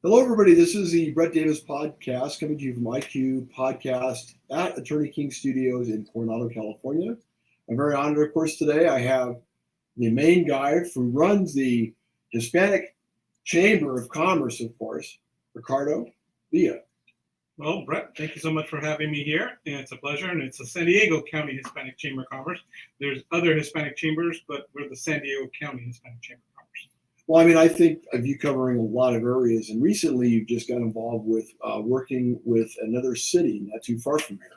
Hello, everybody. This is the Brett Davis podcast coming to you from IQ Podcast at Attorney King Studios in Coronado, California. I'm very honored, of course, today. I have the main guy who runs the Hispanic Chamber of Commerce, of course, Ricardo Villa. Well, Brett, thank you so much for having me here. And it's a pleasure. And it's the San Diego County Hispanic Chamber of Commerce. There's other Hispanic chambers, but we're the San Diego County Hispanic Chamber of Commerce. Well, I mean, I think of you covering a lot of areas, and recently you just got involved with working with another city not too far from here.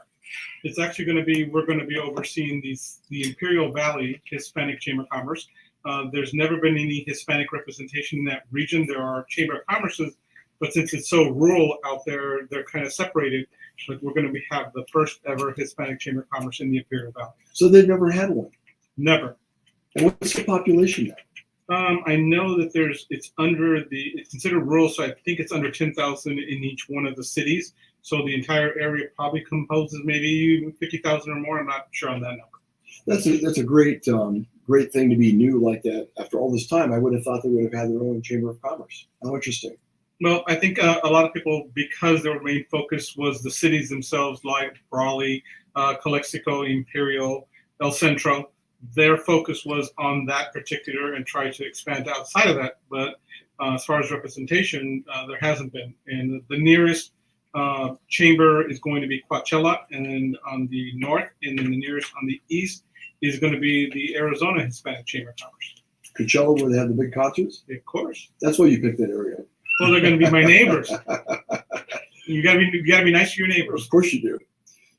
It's actually going to be, we're going to be overseeing the Imperial Valley Hispanic Chamber of Commerce. There's never been any Hispanic representation in that region. There are Chamber of Commerces, but since it's so rural out there, they're kind of separated. But we're going to have the first ever Hispanic Chamber of Commerce in the Imperial Valley. So they've never had one? Never. And what's the population there? I know that it's considered rural, so I think it's under 10,000 in each one of the cities. So the entire area probably composes maybe 50,000 or more. I'm not sure on that number. That's a great thing to be new like that. After all this time, I would have thought they would have had their own Chamber of Commerce. How interesting. Well, I think a lot of people, because their main focus was the cities themselves, like Raleigh, Calexico, Imperial, El Centro, their focus was on that particular and try to expand outside of that. But as far as representation, there hasn't been. And the nearest chamber is going to be Coachella, and on the north, and then the nearest on the east is going to be the Arizona Hispanic Chamber of Commerce. Coachella, where they have the big concerts? Of course. That's why you picked that area. Well, they're going to be my neighbors. You got to be nice to your neighbors. Of course you do.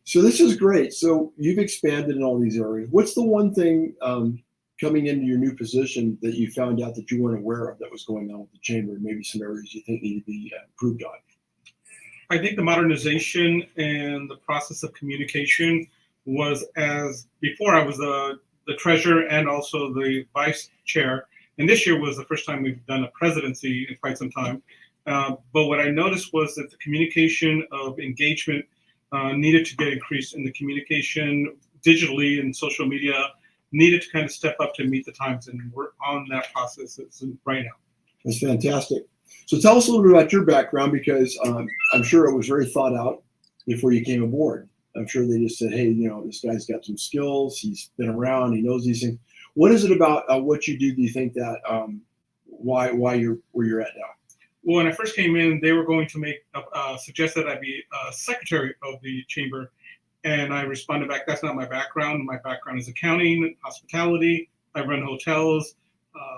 So this is great. So you've expanded in all these areas. What's the one thing coming into your new position that you found out that you weren't aware of that was going on with the chamber, and maybe some areas you think need to be improved on? I think the modernization and the process of communication was, as before I was the treasurer and also the vice chair, and this year was the first time we've done a presidency in quite some time. But what I noticed was that the communication of engagement needed to get increased, and the communication digitally and social media needed to kind of step up to meet the times, and we're on that process right now. That's fantastic. So tell us a little bit about your background, because I'm sure it was very thought out before you came aboard. I'm sure they just said, hey, this guy's got some skills, he's been around, he knows these things. What is it about what you do you think that why you're where you're at now? Well, when I first came in, they were going to suggest that I be secretary of the chamber, and I responded back, that's not my background. My background is accounting, hospitality. I run hotels,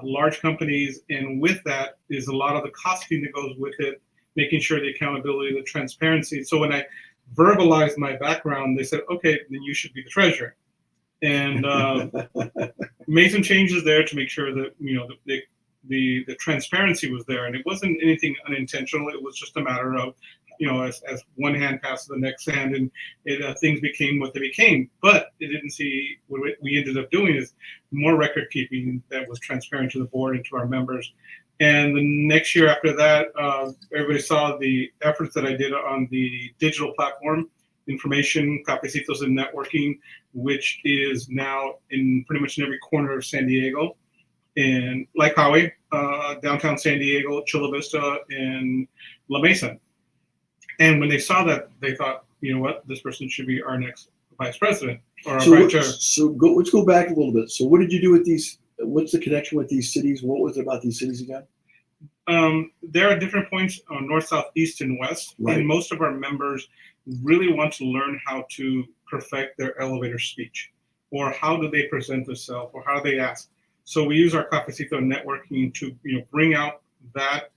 large companies, and with that is a lot of the costing that goes with it, making sure the accountability, the transparency. So when I verbalized my background, they said, okay, then you should be the treasurer. And made some changes there to make sure that the transparency was there, and it wasn't anything unintentional. It was just a matter of as one hand passed to the next hand, and things became what they became. But it didn't see what we ended up doing is more record keeping that was transparent to the board and to our members. And the next year after that, everybody saw the efforts that I did on the digital platform, information, cafecitos, and networking, which is now in pretty much in every corner of San Diego, and like Highway, downtown San Diego, Chula Vista, and La Mesa. And when they saw that, they thought, you know what, this person should be our next vice president or our vice chair. Let's go back a little bit. So what did you do with these? What's the connection with these cities? What was it about these cities again? There are different points on north, south, east, and west. Right. And most of our members really want to learn how to perfect their elevator speech, or how do they present themselves, or how do they ask. So we use our cafecito networking to bring out that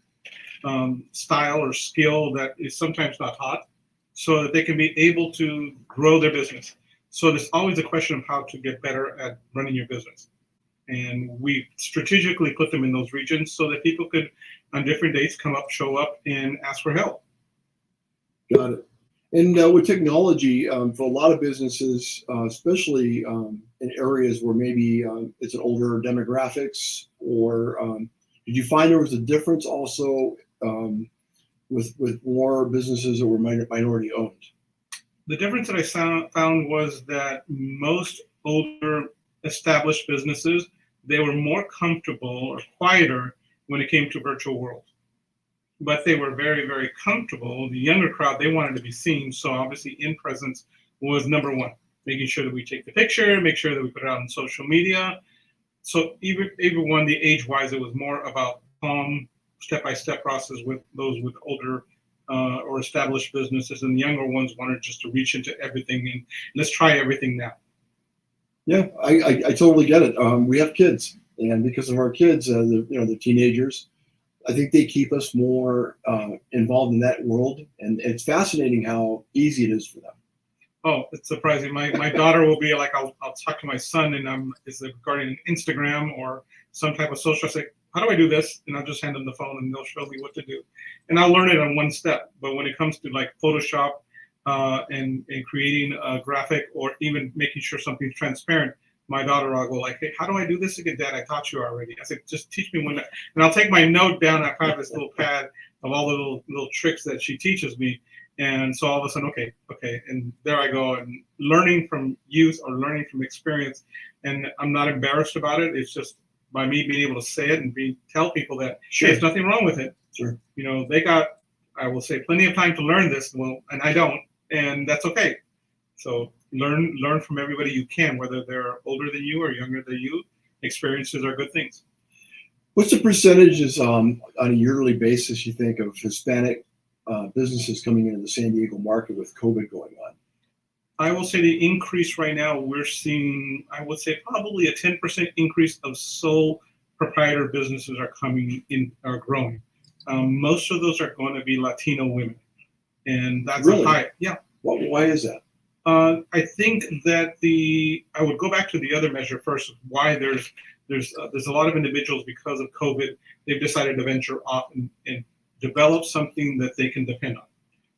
style or skill that is sometimes not taught, so that they can be able to grow their business. So there's always a question of how to get better at running your business. And we strategically put them in those regions so that people could, on different dates, show up and ask for help. Got it. And with technology, for a lot of businesses, especially in areas where maybe it's an older demographics, or did you find there was a difference also with more businesses that were minority owned? The difference that I found was that most older established businesses, they were more comfortable or quieter when it came to virtual world. but they were very, very comfortable. The younger crowd, they wanted to be seen. So obviously in presence was number one, making sure that we take the picture, make sure that we put it out on social media. So even when the age-wise, it was more about calm, step-by-step process with those with older or established businesses, and the younger ones wanted just to reach into everything and let's try everything now. Yeah, I totally get it. We have kids, and because of our kids, the teenagers, I think they keep us more involved in that world, and it's fascinating how easy it is for them. Oh, it's surprising. My daughter will be like, I'll talk to my son, and is it regarding Instagram or some type of social. I say, how do I do this? And I'll just hand them the phone, and they'll show me what to do, and I'll learn it in one step. But when it comes to like Photoshop and creating a graphic or even making sure something's transparent, my daughter will go like, hey, how do I do this again, Dad? I taught you already. I said, just teach me and I'll take my note down. I have this little pad of all the little tricks that she teaches me. And so all of a sudden, okay. And there I go, and learning from youth or learning from experience. And I'm not embarrassed about it. It's just by me being able to say it and tell people that, Sure. Hey, there's nothing wrong with it. Sure. They got, I will say, plenty of time to learn this. Well, and I don't, and that's okay. So learn from everybody you can, whether they're older than you or younger than you. Experiences are good things. What's the percentages on a yearly basis you think of Hispanic businesses coming into the San Diego market with COVID going on? I will say the increase right now, we're seeing, I would say probably a 10% increase of sole proprietor businesses are growing. Most of those are going to be Latino women. And that's Really? a high, yeah. Why is that? I think that I would go back to the other measure first, why there's a lot of individuals because of COVID, they've decided to venture off and develop something that they can depend on.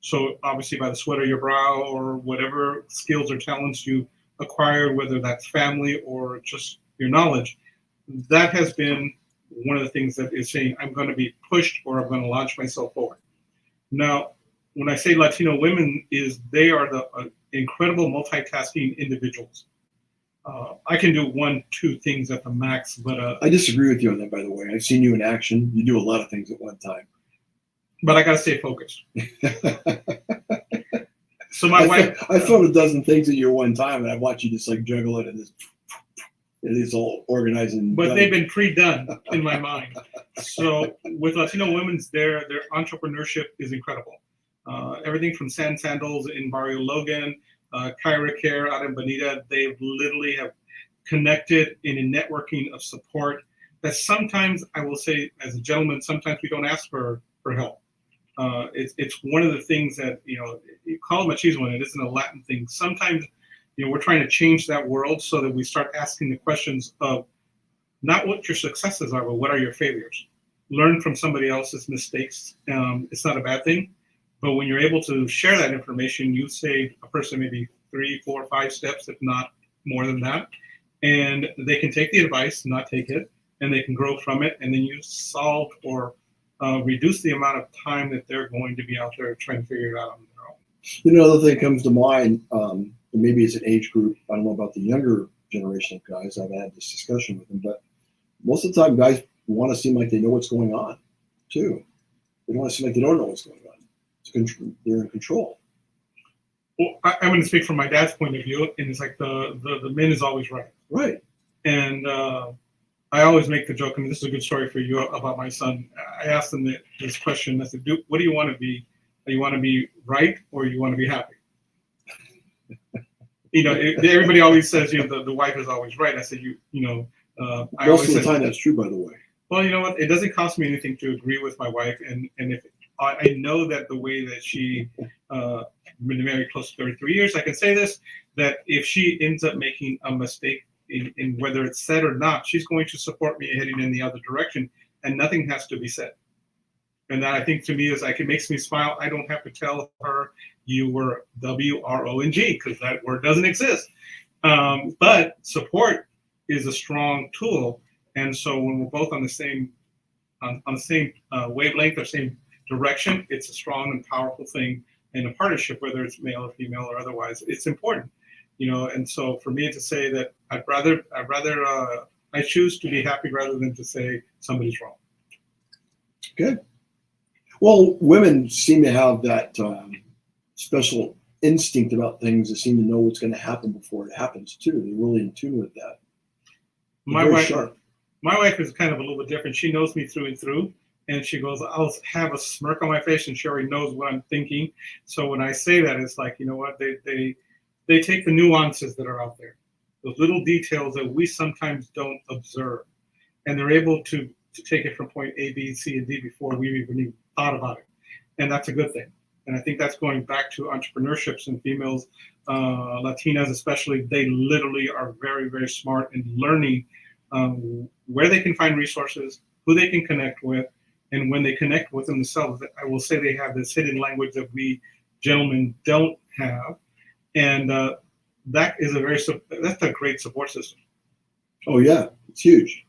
So obviously by the sweat of your brow or whatever skills or talents you acquired, whether that's family or just your knowledge, that has been one of the things that is saying, I'm going to be pushed or I'm going to launch myself forward. Now, when I say Latino women, they are the incredible multitasking individuals. I can do 1-2 things at the max, but I disagree with you on that, by the way. I've seen you in action. You do a lot of things at one time. But I got to stay focused. So my wife, I've thrown a dozen things at you at one time, and I watch you just like juggle it, and it's all organized. But they've been pre-done in my mind. So with Latino women's, their entrepreneurship is incredible. Everything from Sandals in Barrio Logan, Kyra Care out in Bonita, they literally have connected in a networking of support that sometimes, I will say as a gentleman, sometimes we don't ask for help. It's one of the things that, you call it machismo, and it isn't a Latin thing. Sometimes, we're trying to change that world so that we start asking the questions of not what your successes are, but what are your failures. Learn from somebody else's mistakes. It's not a bad thing. But when you're able to share that information, you save a person maybe 3, 4, 5 steps, if not more than that. And they can take the advice, not take it, and they can grow from it. And then you solve or reduce the amount of time that they're going to be out there trying to figure it out on their own. Another thing comes to mind, and maybe it's an age group. I don't know about the younger generation of guys. I've had this discussion with them, but most of the time guys want to seem like they know what's going on, too. They don't want to seem like they don't know what's going on. They're in control. Well, I'm going to speak from my dad's point of view, and it's like the man is always right. Right. And I always make the joke, this is a good story for you about my son. I asked him this question. I said, what do you want to be? Do you want to be right or you want to be happy? Everybody always says, the wife is always right. I said, most of the time that's true, by the way. Well, you know what? It doesn't cost me anything to agree with my wife, and if I know that the way that she been married close to 33 years, I can say this, that if she ends up making a mistake in whether it's said or not, she's going to support me heading in the other direction, and nothing has to be said. And that, I think, to me, is like, it makes me smile. I don't have to tell her you were WRONG, because that word doesn't exist. But support is a strong tool, and so when we're both on the same wavelength or same direction, it's a strong and powerful thing in a partnership, whether it's male or female or otherwise. It's important, and so for me to say that I choose to be happy rather than to say somebody's wrong. Good. Well, women seem to have that special instinct about things. They seem to know what's going to happen before it happens too. They're really in tune with that. They're My very wife, sharp. my wife is kind of a little bit different. She knows me through and through, and she goes, "I'll have a smirk on my face," and she already knows what I'm thinking. So when I say that, it's like, you know what? They take the nuances that are out there, those little details that we sometimes don't observe, and they're able to take it from point A, B, C, and D before we even thought about it, and that's a good thing. And I think that's going back to entrepreneurships and females, Latinas especially. They literally are very, very smart in learning where they can find resources, who they can connect with, and when they connect with themselves, I will say they have this hidden language that we gentlemen don't have, and that is that's a great support system. Oh yeah, it's huge.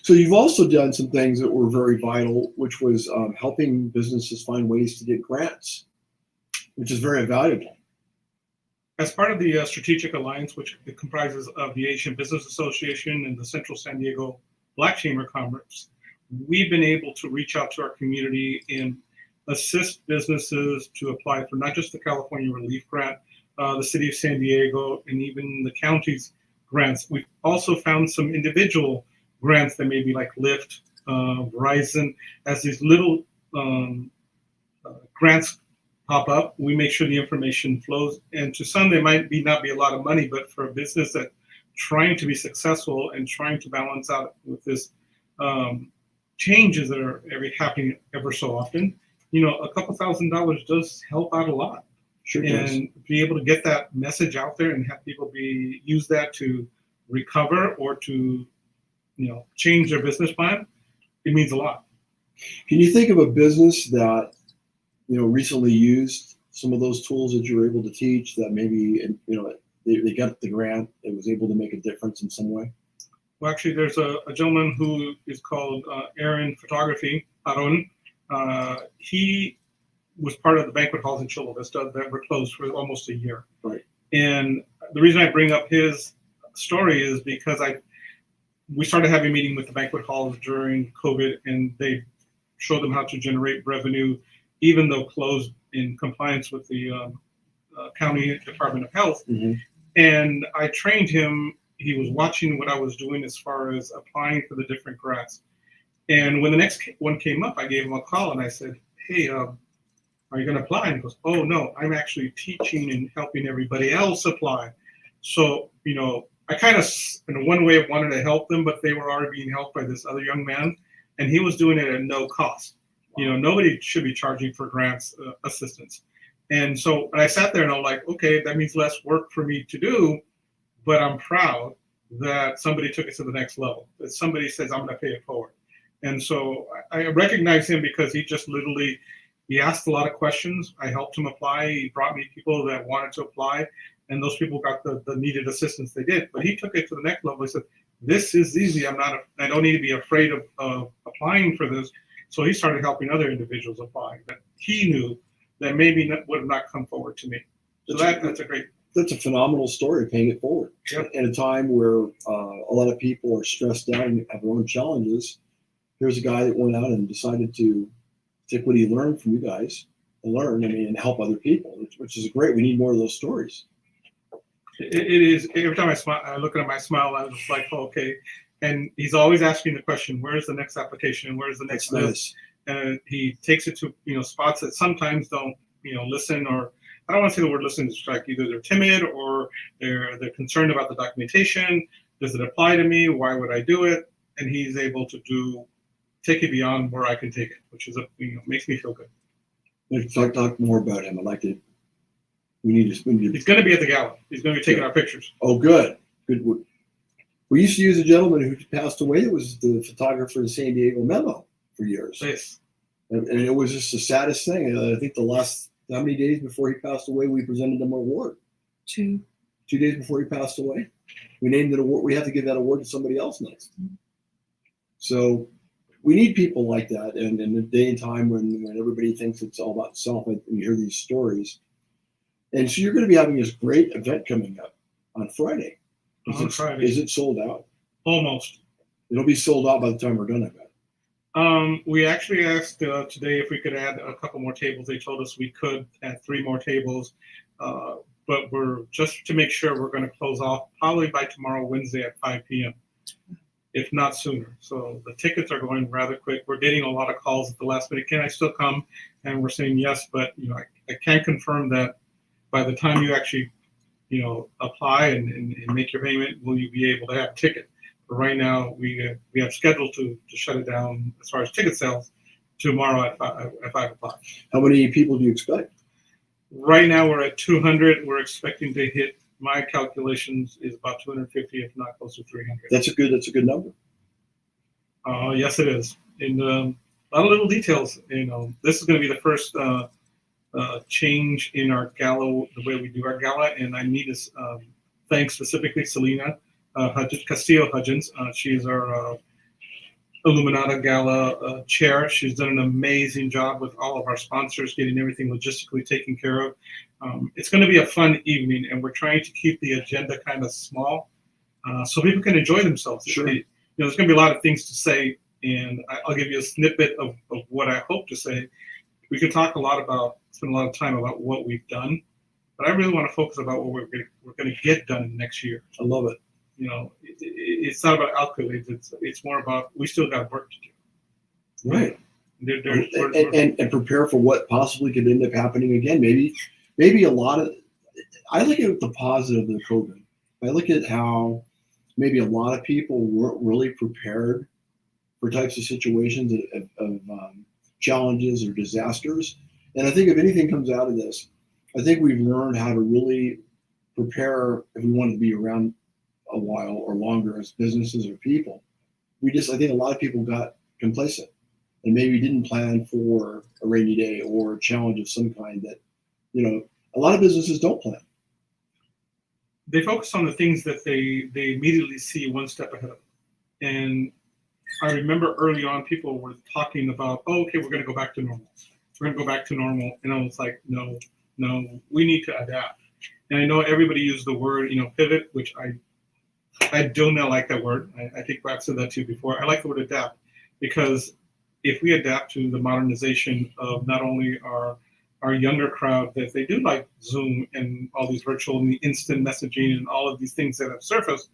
So you've also done some things that were very vital, which was helping businesses find ways to get grants, which is very valuable. As part of the strategic alliance, which comprises of the Asian Business Association and the Central San Diego Black Chamber of Commerce, we've been able to reach out to our community and assist businesses to apply for not just the California Relief Grant, the City of San Diego, and even the county's grants. We've also found some individual grants that may be like Lyft, Verizon, as these little grants pop up. We make sure the information flows, and to some they might not be a lot of money, but for a business that trying to be successful and trying to balance out with this changes that are happening ever so often, a couple $1,000s does help out a lot. Sure does. And be able to get that message out there and have people use that to recover or to change their business plan, it means a lot. Can you think of a business that recently used some of those tools that you were able to teach, that maybe they got the grant, it was able to make a difference in some way? Well, actually, there's a gentleman who is called Aaron Photography, Aaron. He was part of the banquet halls in Chula Vista that were closed for almost a year. Right. And the reason I bring up his story is because we started having a meeting with the banquet halls during COVID, and they showed them how to generate revenue, even though closed, in compliance with the County Department of Health. Mm-hmm. And I trained him. He was watching what I was doing as far as applying for the different grants. And when the next one came up, I gave him a call and I said, "Hey, are you going to apply?" And he goes, "Oh, no, I'm actually teaching and helping everybody else apply." So, I kind of, in one way, wanted to help them, but they were already being helped by this other young man, and he was doing it at no cost. Wow. Nobody should be charging for grants assistance. And so I sat there and I'm like, okay, that means less work for me to do, but I'm proud that somebody took it to the next level, that somebody says, I'm going to pay it forward. And so I recognize him because he just literally, he asked a lot of questions. I helped him apply. He brought me people that wanted to apply, and those people got the needed assistance they did. But he took it to the next level. He said, this is easy. I don't need to be afraid of applying for this. So he started helping other individuals apply that he knew that maybe would have not come forward to me. So that's a great. That's a phenomenal story, paying it forward. Yep. In a time where a lot of people are stressed out and have their own challenges, here's a guy that went out and decided to take what he learned from you guys and and help other people, which is great. We need more of those stories. It is. Every time I look at my smile, I'm just like, oh, okay. And he's always asking the question, where's the next application? Where's the next list? And he takes it to, spots that sometimes don't, listen, or I don't want to say the word listen, it's like either they're timid or they're concerned about the documentation. Does it apply to me? Why would I do it? And he's able to take it beyond where I can take it, which is, makes me feel good. Let's talk more about him. I'd like to. He's going to be at the gala. He's going to be taking our pictures. Oh, good. We used to use a gentleman who passed away that was the photographer in San Diego Memo for years. Yes. And it was just the saddest thing. I think the last, how many days before he passed away, we presented him an award? 2 days before he passed away. We named it award. We have to give that award to somebody else next. So we need people like that. And in a day and time when everybody thinks it's all about self, and you hear these stories. And so you're going to be having this great event coming up on Friday. Is it sold out? Almost. It'll be sold out by the time we're done, I bet. We actually asked today if we could add a couple more tables. They told us we could add 3 more tables, but we're just to make sure we're going to close off probably by tomorrow, Wednesday at 5 p.m. if not sooner. So the tickets are going rather quick. We're getting a lot of calls at the last minute. Can I still come? And we're saying yes, but I can't confirm that by the time you actually apply and make your payment, will you be able to have a ticket? But right now we have scheduled to shut it down as far as ticket sales tomorrow at 5 o'clock. How many people do you expect? Right now we're at 200. We're expecting to hit, my calculations is about 250, if not close to 300. That's a good number. Yes, it is. And a lot of little details. This is going to be the first change in our gala, the way we do our gala. And I need to thank specifically Selena Castillo-Hudgens. She is our Iluminada Gala chair. She's done an amazing job with all of our sponsors, getting everything logistically taken care of. It's going to be a fun evening, and we're trying to keep the agenda kind of small so people can enjoy themselves. Sure. There's going to be a lot of things to say, and I'll give you a snippet of what I hope to say. We could talk spend a lot of time about what we've done, but I really want to focus about what we're going to get done next year. I love it. It's not about accolades. It's more about we still got work to do. Right. And prepare for what possibly could end up happening again. Maybe a lot of. I look at the positive of COVID. I look at how maybe a lot of people weren't really prepared for types of situations of challenges or disasters. And I think if anything comes out of this, I think we've learned how to really prepare if we want to be around a while or longer as businesses or people. I think a lot of people got complacent and maybe didn't plan for a rainy day or a challenge of some kind that, a lot of businesses don't plan. They focus on the things that they immediately see one step ahead of them. And I remember early on people were talking about, okay, we're going to go back to normal. We're going to go back to normal. And I was like, no, we need to adapt. And I know everybody used the word, pivot, which I do not like that word. I think I've said that to you before. I like the word adapt because if we adapt to the modernization of not only our younger crowd, that they do like Zoom and all these virtual and the instant messaging and all of these things that have surfaced,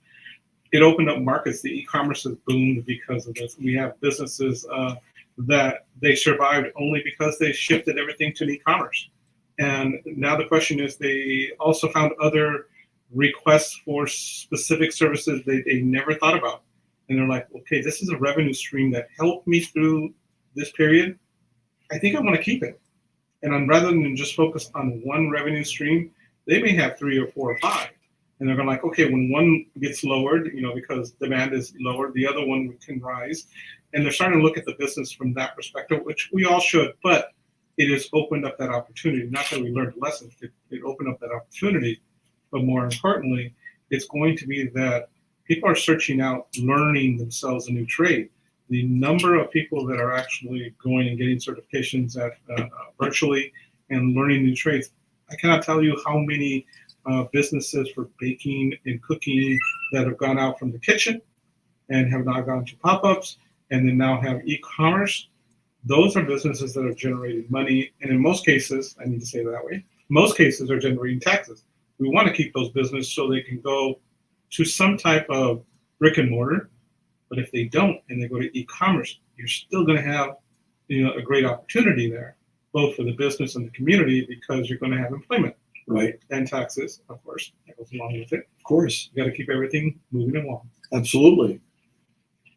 it opened up markets. The e-commerce has boomed because of this. We have businesses that they survived only because they shifted everything to e-commerce. And now the question is, they also found other requests for specific services they never thought about. And they're like, okay, this is a revenue stream that helped me through this period. I think I want to keep it. And rather than just focus on one revenue stream, they may have 3 or 4 or 5. And they're going to like, okay, when one gets lowered, because demand is lowered, the other one can rise. And they're starting to look at the business from that perspective, which we all should, but it has opened up that opportunity. Not that we learned lessons, it opened up that opportunity. But more importantly, it's going to be that people are searching out, learning themselves a new trade. The number of people that are actually going and getting certifications at virtually and learning new trades, I cannot tell you how many businesses for baking and cooking that have gone out from the kitchen and have now gone to pop-ups and then now have e-commerce. Those are businesses that are generating money. And in most cases, I need to say it that way, most cases are generating taxes. We want to keep those businesses so they can go to some type of brick and mortar. But if they don't and they go to e-commerce, you're still going to have a great opportunity there, both for the business and the community, because you're going to have employment, right? And taxes, of course, that goes along with it. Of course. You got to keep everything moving along. Absolutely.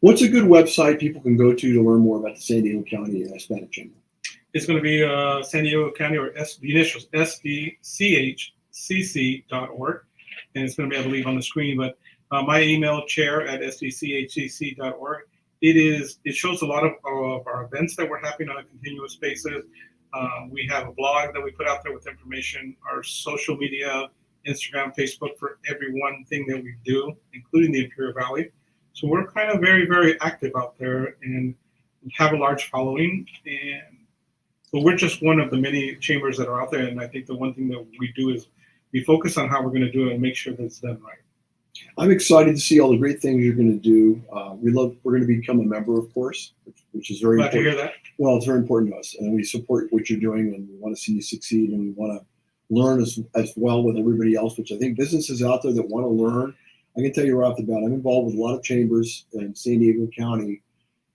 What's a good website people can go to learn more about the San Diego County Hispanic Chamber? It's going to be San Diego County, or the initials, sdchcc.org. And it's going to be, I believe, on the screen, but my email, chair@sdchcc.org. It shows a lot of our events that we're having on a continuous basis. We have a blog that we put out there with information, our social media, Instagram, Facebook, for every one thing that we do, including the Imperial Valley. So we're kind of very, very active out there and have a large following. But we're just one of the many chambers that are out there. And I think the one thing that we do is we focus on how we're going to do it and make sure that it's done right. I'm excited to see all the great things you're going to do. We're going to become a member, of course, which is very Glad to important. hear that. Well, it's very important to us, and we support what you're doing, and we want to see you succeed, and we want to learn as well with everybody else, which I think businesses out there that want to learn. I can tell you right off the bat, I'm involved with a lot of chambers in San Diego County.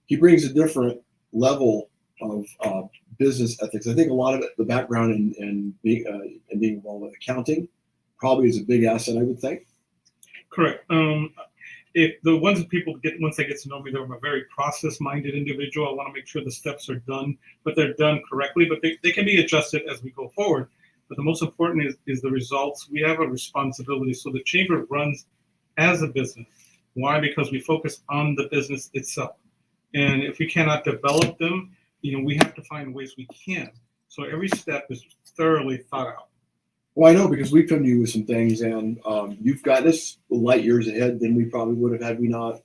He brings a different level of business ethics. I think a lot of it, the background in being involved with accounting probably is a big asset, I would think. Correct. If the ones that people get, once they get to know me, I'm a very process-minded individual. I want to make sure the steps are done, but they're done correctly, but they can be adjusted as we go forward. But the most important is the results. We have a responsibility. So the chamber runs as a business. Why? Because we focus on the business itself. And if we cannot develop them, we have to find ways we can. So every step is thoroughly thought out. Well, I know because we've come to you with some things, and you've got us light years ahead than we probably would have had we not,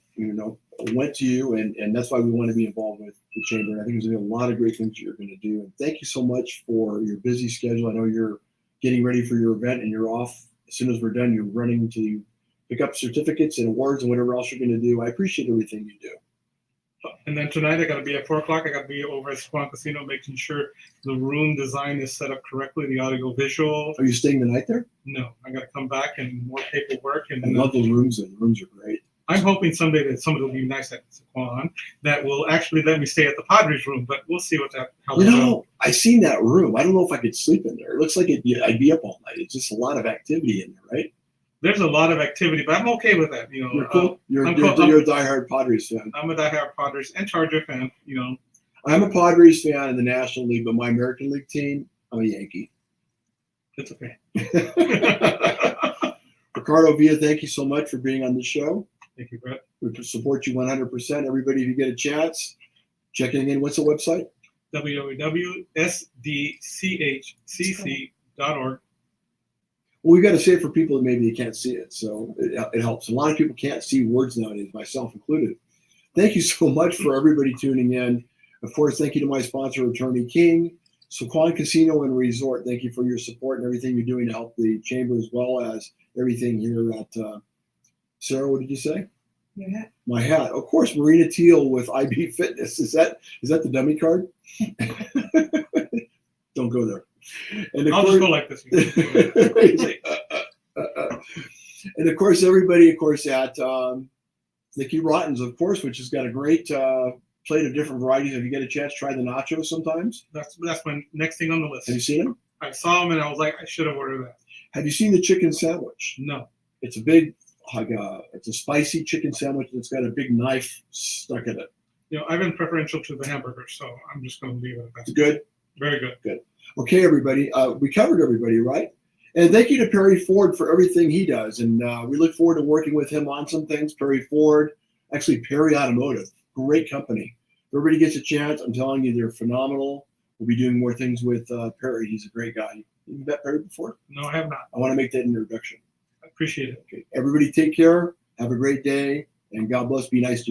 went to you, and that's why we want to be involved with the chamber. And I think there's going to be a lot of great things you're going to do. And thank you so much for your busy schedule. I know you're getting ready for your event, and you're off as soon as we're done. You're running to pick up certificates and awards and whatever else you're going to do. I appreciate everything you do. And then tonight I got to be at 4 o'clock. I got to be over at Swan Casino, making sure the room design is set up correctly, the audio visual. Are you staying the night there? No, I got to come back and more paperwork. And I love those rooms. The rooms are great. I'm hoping someday that somebody will be nice at Swan that will actually let me stay at the Padres room, but we'll see how that goes. I seen that room. I don't know if I could sleep in there. It looks like I'd be up all night. It's just a lot of activity in there, right? There's a lot of activity, but I'm okay with that. You're cool. You're a diehard Padres fan. I'm a diehard Padres and Charger fan. I'm a Padres fan in the National League, but my American League team, I'm a Yankee. It's okay. Ricardo Villa, thank you so much for being on the show. Thank you, Brett. We support you 100%. Everybody, if you get a chance, check it in. What's the website? www.sdchcc.org. Well, we got to say it for people that maybe they can't see it, so it helps. A lot of people can't see words nowadays, myself included. Thank you so much for everybody tuning in. Of course, thank you to my sponsor, Attorney King, Swan Casino and Resort. Thank you for your support and everything you're doing to help the chamber, as well as everything here at Sarah. What did you say? Your hat. My hat, of course. Marina Teal with IB Fitness. Is that the dummy card? Don't go there. And I'll just go like this. And of course, everybody, of course, at Nicky Rotten's, of course, which has got a great plate of different varieties. If you get a chance, try the nachos sometimes. That's my next thing on the list. Have you seen them? I saw them and I was like, I should have ordered that. Have you seen the chicken sandwich? No. It's a big, it's a spicy chicken sandwich that's got a big knife stuck in it. I've been preferential to the hamburger, so I'm just going to leave it at that. It's good. Very good. Good. Okay, everybody. We covered everybody, right? And thank you to Perry Ford for everything he does. And we look forward to working with him on some things. Perry Ford, actually Perry Automotive, great company. If everybody gets a chance, I'm telling you, they're phenomenal. We'll be doing more things with Perry. He's a great guy. You met Perry before? No, I have not. I want to make that introduction. I appreciate it. Okay. Everybody take care. Have a great day. And God bless. Be nice to you.